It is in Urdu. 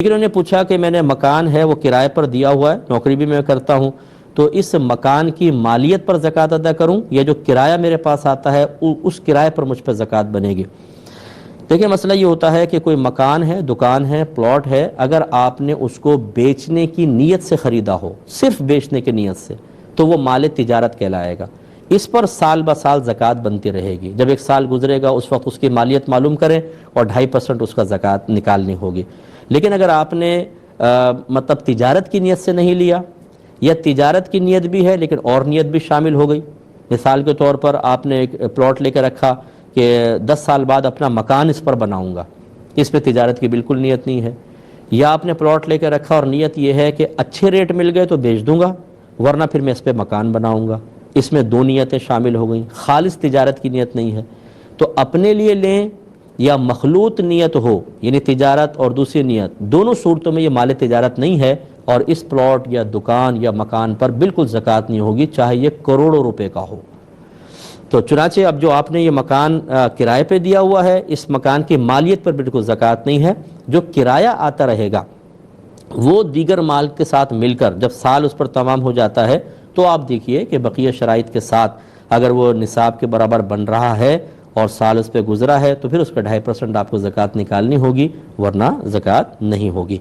لیکن انہوں نے پوچھا کہ میں نے مکان ہے وہ کرائے پر دیا ہوا ہے، نوکری بھی میں کرتا ہوں، تو اس مکان کی مالیت پر زکوٰۃ ادا کروں یا جو کرایہ میرے پاس آتا ہے اس کرائے پر مجھ پر زکوٰۃ بنے گی؟ دیکھیں مسئلہ یہ ہوتا ہے کہ کوئی مکان ہے، دکان ہے، پلاٹ ہے، اگر آپ نے اس کو بیچنے کی نیت سے خریدا ہو، صرف بیچنے کی نیت سے، تو وہ مال تجارت کہلائے گا۔ اس پر سال بہ سال زکوٰۃ بنتی رہے گی، جب ایک سال گزرے گا اس وقت اس کی مالیت معلوم کریں اور 2.5% اس کا زکوٰۃ نکالنی ہوگی۔ لیکن اگر آپ نے مطلب تجارت کی نیت سے نہیں لیا، یا تجارت کی نیت بھی ہے لیکن اور نیت بھی شامل ہو گئی، مثال کے طور پر آپ نے ایک پلاٹ لے کے رکھا کہ 10 سال بعد اپنا مکان اس پر بناؤں گا، اس پہ تجارت کی بالکل نیت نہیں ہے، یا آپ نے پلاٹ لے کے رکھا اور نیت یہ ہے کہ اچھے ریٹ مل گئے تو بیچ دوں گا ورنہ پھر میں اس پہ مکان بناؤں گا، اس میں 2 نیتیں شامل ہو گئیں، خالص تجارت کی نیت نہیں ہے، تو اپنے لیے لیں یا مخلوط نیت ہو، یعنی تجارت اور دوسری نیت، دونوں صورتوں میں یہ مال تجارت نہیں ہے اور اس پلاٹ یا دکان یا مکان پر بالکل زکوٰۃ نہیں ہوگی، چاہے یہ کروڑوں روپے کا ہو۔ تو چنانچہ اب جو آپ نے یہ مکان کرائے پہ دیا ہوا ہے، اس مکان کی مالیت پر بالکل زکوٰۃ نہیں ہے، جو کرایہ آتا رہے گا وہ دیگر مال کے ساتھ مل کر جب سال اس پر تمام ہو جاتا ہے تو آپ دیکھیے کہ بقیہ شرائط کے ساتھ اگر وہ نصاب کے برابر بن رہا ہے اور سال اس پہ گزرا ہے تو پھر اس کا 2.5% آپ کو زکوٰۃ نکالنی ہوگی ورنہ زکوٰۃ نہیں ہوگی۔